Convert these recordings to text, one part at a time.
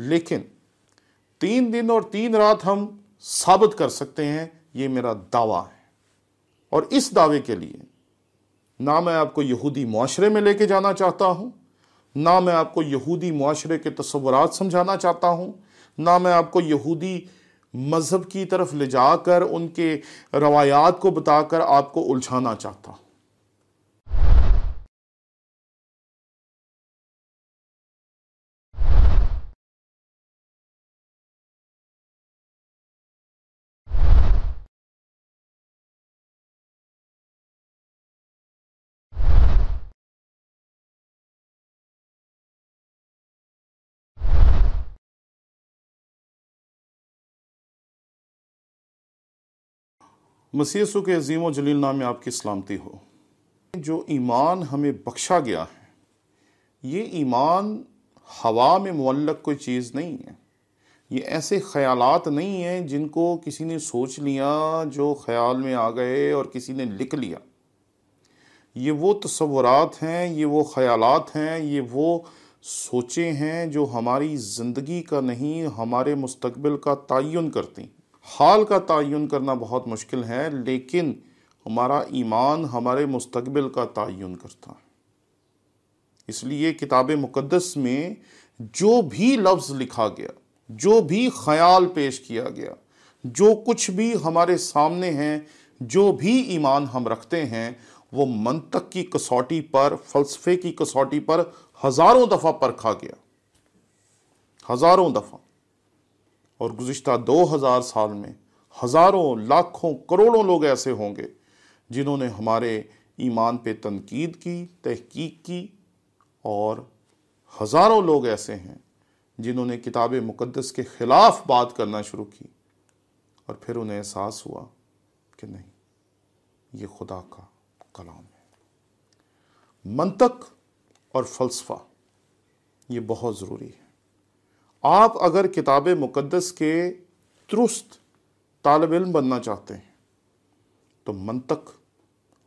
لیکن 3 دن اور 3 رات ہم ثابت کر سکتے ہیں، یہ میرا دعویٰ ہے۔ اور اس دعوے کے لیے نہ میں آپ کو یہودی معاشرے میں لے کے جانا چاہتا ہوں، نہ میں آپ کو یہودی معاشرے کے تصورات سمجھانا چاہتا ہوں، نہ میں آپ کو یہودی مذہب کی طرف لے جا کر ان کے روایات کو بتا کر آپ کو الجھانا چاہتا ہوں۔ مسیح یسوع کے عظیم و جلیل نام میں آپ کی سلامتی ہو۔ جو ایمان ہمیں بخشا گیا ہے، یہ ایمان ہوا میں معلق کوئی چیز نہیں ہے۔ یہ ایسے خیالات نہیں ہیں جن کو کسی نے سوچ لیا، جو خیال میں آ گئے اور کسی نے لکھ لیا۔ یہ وہ تصورات ہیں، یہ وہ خیالات ہیں، یہ وہ سوچیں ہیں جو ہماری زندگی کا نہیں، ہمارے مستقبل کا تعین کرتی ہیں۔ حال کا تعین کرنا بہت مشکل ہے، لیکن ہمارا ایمان ہمارے مستقبل کا تعین کرتا ہے۔ اس لیے کتاب مقدس میں جو بھی لفظ لکھا گیا، جو بھی خیال پیش کیا گیا، جو کچھ بھی ہمارے سامنے ہیں، جو بھی ایمان ہم رکھتے ہیں، وہ منطق کی کسوٹی پر، فلسفے کی کسوٹی پر ہزاروں دفعہ پرکھا گیا، ہزاروں دفعہ۔ اور گزشتہ 2000 سال میں ہزاروں، لاکھوں، کروڑوں لوگ ایسے ہوں گے جنہوں نے ہمارے ایمان پہ تنقید کی، تحقیق کی، اور ہزاروں لوگ ایسے ہیں جنہوں نے کتاب مقدس کے خلاف بات کرنا شروع کی، اور پھر انہیں احساس ہوا کہ نہیں، یہ خدا کا کلام ہے۔ منطق اور فلسفہ یہ بہت ضروری ہے۔ آپ اگر کتاب مقدس کے درست طالب علم بننا چاہتے ہیں تو منطق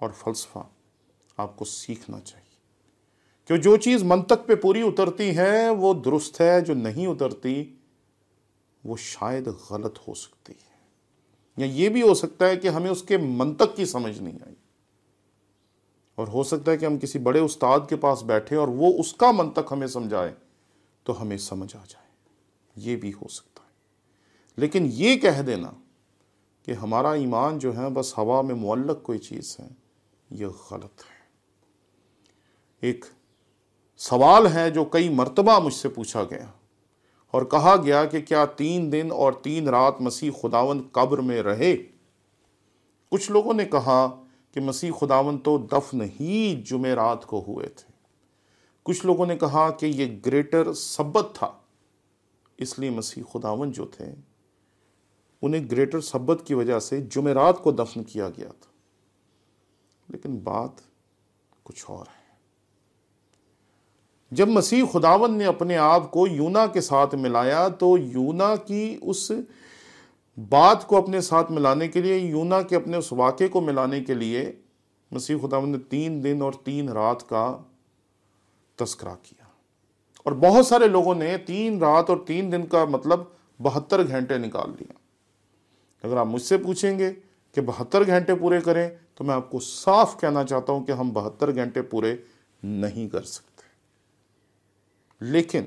اور فلسفہ آپ کو سیکھنا چاہیے، کہ جو چیز منطق پہ پوری اترتی ہے وہ درست ہے، جو نہیں اترتی وہ شاید غلط ہو سکتی ہے، یا یہ بھی ہو سکتا ہے کہ ہمیں اس کے منطق کی سمجھ نہیں آئی، اور ہو سکتا ہے کہ ہم کسی بڑے استاد کے پاس بیٹھے اور وہ اس کا منطق ہمیں سمجھائے تو ہمیں سمجھ آ جائے، یہ بھی ہو سکتا ہے۔ لیکن یہ کہہ دینا کہ ہمارا ایمان جو ہے بس ہوا میں معلق کوئی چیز ہے، یہ غلط ہے۔ ایک سوال ہے جو کئی مرتبہ مجھ سے پوچھا گیا اور کہا گیا کہ کیا 3 دن اور 3 رات مسیح خداوند قبر میں رہے؟ کچھ لوگوں نے کہا کہ مسیح خداوند تو دفن ہی جمعرات کو ہوئے تھے۔ کچھ لوگوں نے کہا کہ یہ گریٹر سبت تھا، اس لیے مسیح خداوند جو تھے انہیں گریٹر سبت کی وجہ سے جمعرات کو دفن کیا گیا تھا۔ لیکن بات کچھ اور ہے۔ جب مسیح خداوند نے اپنے آپ کو یونا کے ساتھ ملایا تو یونا کی اس بات کو اپنے ساتھ ملانے کے لیے، یونا کے اپنے اس واقعے کو ملانے کے لیے مسیح خداوند نے 3 دن اور 3 رات کا تذکرہ کیا، اور بہت سارے لوگوں نے 3 رات اور 3 دن کا مطلب 72 گھنٹے نکال لیا۔ اگر آپ مجھ سے پوچھیں گے کہ 72 گھنٹے پورے کریں تو میں آپ کو صاف کہنا چاہتا ہوں کہ ہم 72 گھنٹے پورے نہیں کر سکتے، لیکن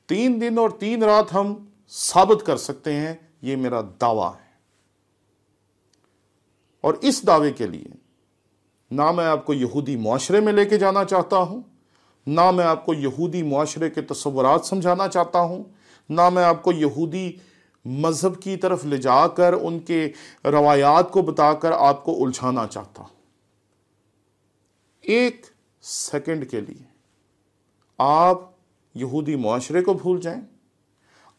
3 دن اور 3 رات ہم ثابت کر سکتے ہیں، یہ میرا دعویٰ ہے۔ اور اس دعوے کے لیے نہ میں آپ کو یہودی معاشرے میں لے کے جانا چاہتا ہوں، نہ میں آپ کو یہودی معاشرے کے تصورات سمجھانا چاہتا ہوں، نہ میں آپ کو یہودی مذہب کی طرف لے جا کر ان کے روایات کو بتا کر آپ کو الجھانا چاہتا ہوں۔ ایک سیکنڈ کے لیے آپ یہودی معاشرے کو بھول جائیں،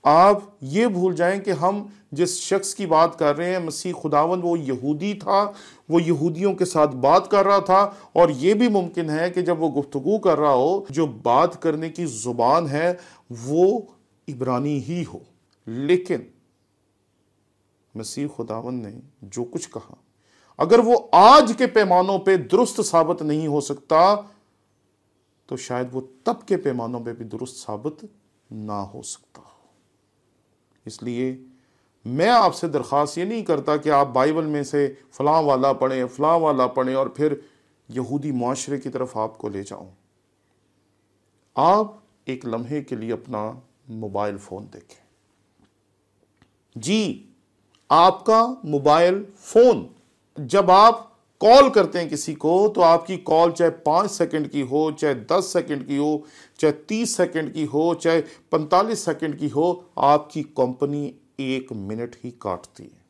آپ یہ بھول جائیں کہ ہم جس شخص کی بات کر رہے ہیں مسیح خداوند، وہ یہودی تھا، وہ یہودیوں کے ساتھ بات کر رہا تھا، اور یہ بھی ممکن ہے کہ جب وہ گفتگو کر رہا ہو جو بات کرنے کی زبان ہے وہ عبرانی ہی ہو، لیکن مسیح خداوند نے جو کچھ کہا اگر وہ آج کے پیمانوں پہ درست ثابت نہیں ہو سکتا تو شاید وہ تب کے پیمانوں پہ بھی درست ثابت نہ ہو سکتا ہو۔ اس لیے میں آپ سے درخواست یہ نہیں کرتا کہ آپ بائبل میں سے فلاں والا پڑھیں فلاں والا پڑھیں اور پھر یہودی معاشرے کی طرف آپ کو لے جاؤں۔ آپ ایک لمحے کے لیے اپنا موبائل فون دیکھیں۔ جی، آپ کا موبائل فون، جب آپ کال کرتے ہیں کسی کو تو آپ کی کال چاہے 5 سیکنڈ کی ہو، چاہے 10 سیکنڈ کی ہو، چاہے 30 سیکنڈ کی ہو، چاہے 45 سیکنڈ کی ہو، آپ کی کمپنی 1 منٹ ہی کاٹتی ہے۔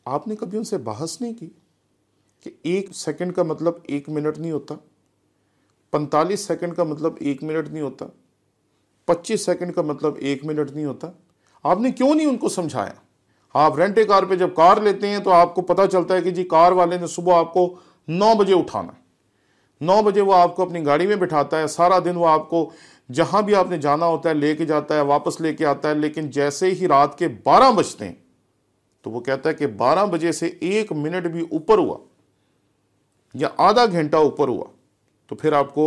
آپ نے کبھی ان سے بحث نہیں کی کہ 1 سیکنڈ کا مطلب 1 منٹ نہیں ہوتا، 45 سیکنڈ کا مطلب 1 منٹ نہیں ہوتا، 25 سیکنڈ کا مطلب 1 منٹ نہیں ہوتا؟ آپ نے کیوں نہیں ان کو سمجھایا؟ آپ رینٹے کار پہ جب کار لیتے ہیں تو آپ کو پتہ چلتا ہے کہ جی کار والے نے صبح آپ کو 9 بجے اٹھانا ہے، 9 بجے وہ آپ کو اپنی گاڑی میں بٹھاتا ہے، سارا دن وہ آپ کو جہاں بھی آپ نے جانا ہوتا ہے لے کے جاتا ہے، واپس لے کے آتا ہے، لیکن جیسے ہی رات کے 12 بجتے ہیں تو وہ کہتا ہے کہ 12 بجے سے 1 منٹ بھی اوپر ہوا یا آدھا گھنٹہ اوپر ہوا تو پھر آپ کو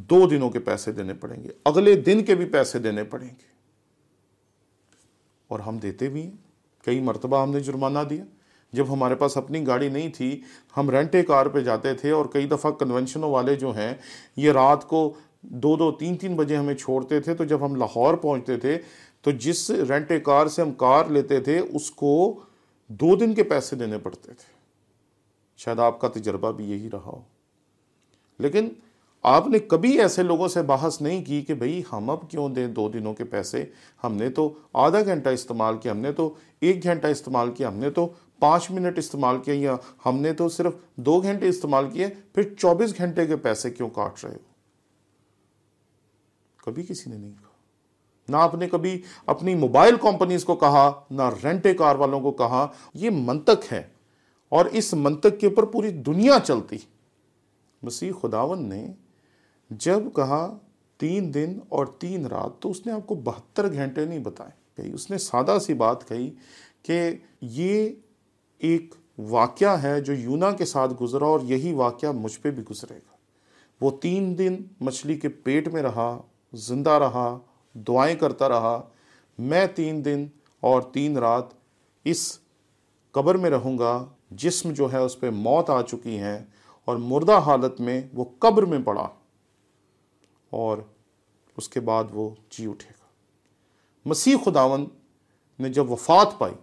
2 دنوں کے پیسے دینے پڑیں گے، اگلے دن کے بھی پیسے دینے پڑیں گے۔ اور ہم دیتے بھی ہیں، کئی مرتبہ ہم نے جرمانہ دیا۔ جب ہمارے پاس اپنی گاڑی نہیں تھی، ہم رینٹے کار پہ جاتے تھے، اور کئی دفعہ کنونشنوں والے جو ہیں یہ رات کو 2 3 بجے ہمیں چھوڑتے تھے، تو جب ہم لاہور پہنچتے تھے تو جس رینٹے کار سے ہم کار لیتے تھے اس کو 2 دن کے پیسے دینے پڑتے تھے۔ شاید آپ کا تجربہ بھی یہی رہا ہو، لیکن آپ نے کبھی ایسے لوگوں سے بحث نہیں کی کہ بھئی ہم اب کیوں دیں 2 دنوں کے پیسے؟ ہم نے تو آدھا گھنٹہ استعمال کیا، ہم نے تو 1 گھنٹہ استعمال کیا، ہم نے تو 5 منٹ استعمال کیا، یا ہم نے تو صرف 2 گھنٹے استعمال کیے، پھر 24 گھنٹے کے پیسے کیوں کاٹ رہے ہو؟ کبھی کسی نے نہیں کہا۔ نہ آپ نے کبھی اپنی موبائل کمپنیز کو کہا، نہ رینٹے کار والوں کو کہا۔ یہ منطق ہے، اور اس منطق کے اوپر پوری دنیا چلتی۔ مسیح خداوند نے جب کہا 3 دن اور 3 رات تو اس نے آپ کو 72 گھنٹے نہیں بتائے۔ اس نے سادہ سی بات کہی کہ یہ ایک واقعہ ہے جو یونا کے ساتھ گزرا، اور یہی واقعہ مجھ پہ بھی گزرے گا۔ وہ 3 دن مچھلی کے پیٹ میں رہا، زندہ رہا، دعائیں کرتا رہا۔ میں 3 دن اور 3 رات اس قبر میں رہوں گا۔ جسم جو ہے اس پہ موت آ چکی ہے، اور مردہ حالت میں وہ قبر میں پڑا، اور اس کے بعد وہ جی اٹھے گا۔ مسیح خداوند نے جب وفات پائی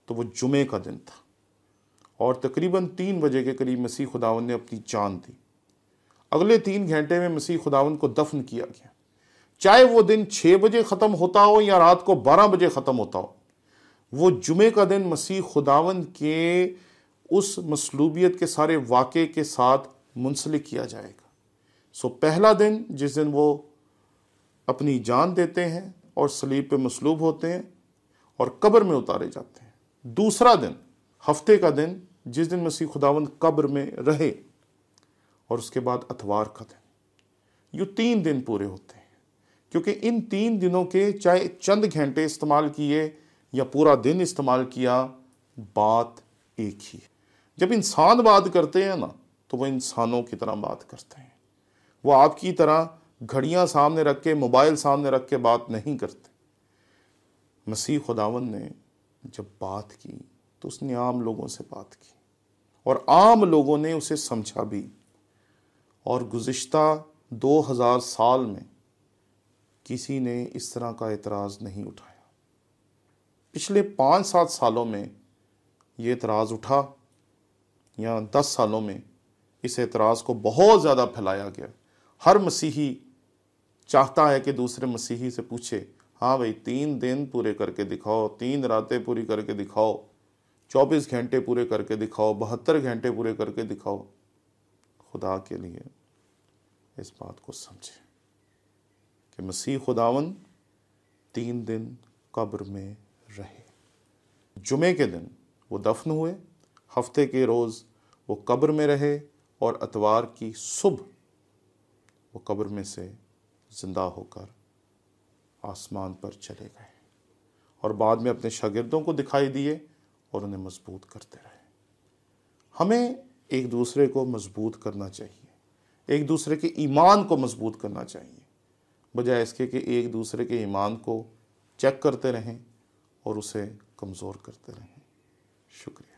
تو وہ جمعے کا دن تھا، اور تقریباً 3 بجے کے قریب مسیح خداوند نے اپنی جان دی۔ اگلے 3 گھنٹے میں مسیح خداوند کو دفن کیا گیا۔ چاہے وہ دن 6 بجے ختم ہوتا ہو یا رات کو 12 بجے ختم ہوتا ہو، وہ جمعے کا دن مسیح خداوند کے اس مصلوبیت کے سارے واقعے کے ساتھ منسلک کیا جائے گا۔ پہلا دن جس دن وہ اپنی جان دیتے ہیں اور صلیب پہ مصلوب ہوتے ہیں اور قبر میں اتارے جاتے ہیں۔ دوسرا دن، ہفتے کا دن، جس دن مسیح خداوند قبر میں رہے، اور اس کے بعد اتوار کا دن۔ یہ 3 دن پورے ہوتے ہیں، کیونکہ ان 3 دنوں کے چاہے چند گھنٹے استعمال کیے یا پورا دن استعمال کیا، بات ایک ہی ہے۔ جب انسان بات کرتے ہیں نا تو وہ انسانوں کی طرح بات کرتے ہیں، وہ آپ کی طرح گھڑیاں سامنے رکھ کے، موبائل سامنے رکھ کے بات نہیں کرتے۔ مسیح خداوند نے جب بات کی تو اس نے عام لوگوں سے بات کی، اور عام لوگوں نے اسے سمجھا بھی، اور گزشتہ 2000 سال میں کسی نے اس طرح کا اعتراض نہیں اٹھایا۔ پچھلے 5-7 سالوں میں یہ اعتراض اٹھا، یا 10 سالوں میں اس اعتراض کو بہت زیادہ پھیلایا گیا۔ ہر مسیحی چاہتا ہے کہ دوسرے مسیحی سے پوچھے، ہاں بھئی 3 دن پورے کر کے دکھاؤ، 3 راتیں پوری کر کے دکھاؤ، 24 گھنٹے پورے کر کے دکھاؤ، 72 گھنٹے پورے کر کے دکھاؤ۔ خدا کے لیے اس بات کو سمجھے کہ مسیح خداوند 3 دن قبر میں رہے۔ جمعے کے دن وہ دفن ہوئے، ہفتے کے روز وہ قبر میں رہے، اور اتوار کی صبح وہ قبر میں سے زندہ ہو کر آسمان پر چلے گئے، اور بعد میں اپنے شاگردوں کو دکھائی دیے اور انہیں مضبوط کرتے رہے۔ ہمیں ایک دوسرے کو مضبوط کرنا چاہیے، ایک دوسرے کے ایمان کو مضبوط کرنا چاہیے۔ بجائے اس کے کہ ایک دوسرے کے ایمان کو چیک کرتے رہیں اور اسے کمزور کرتے رہیں۔ شکریہ۔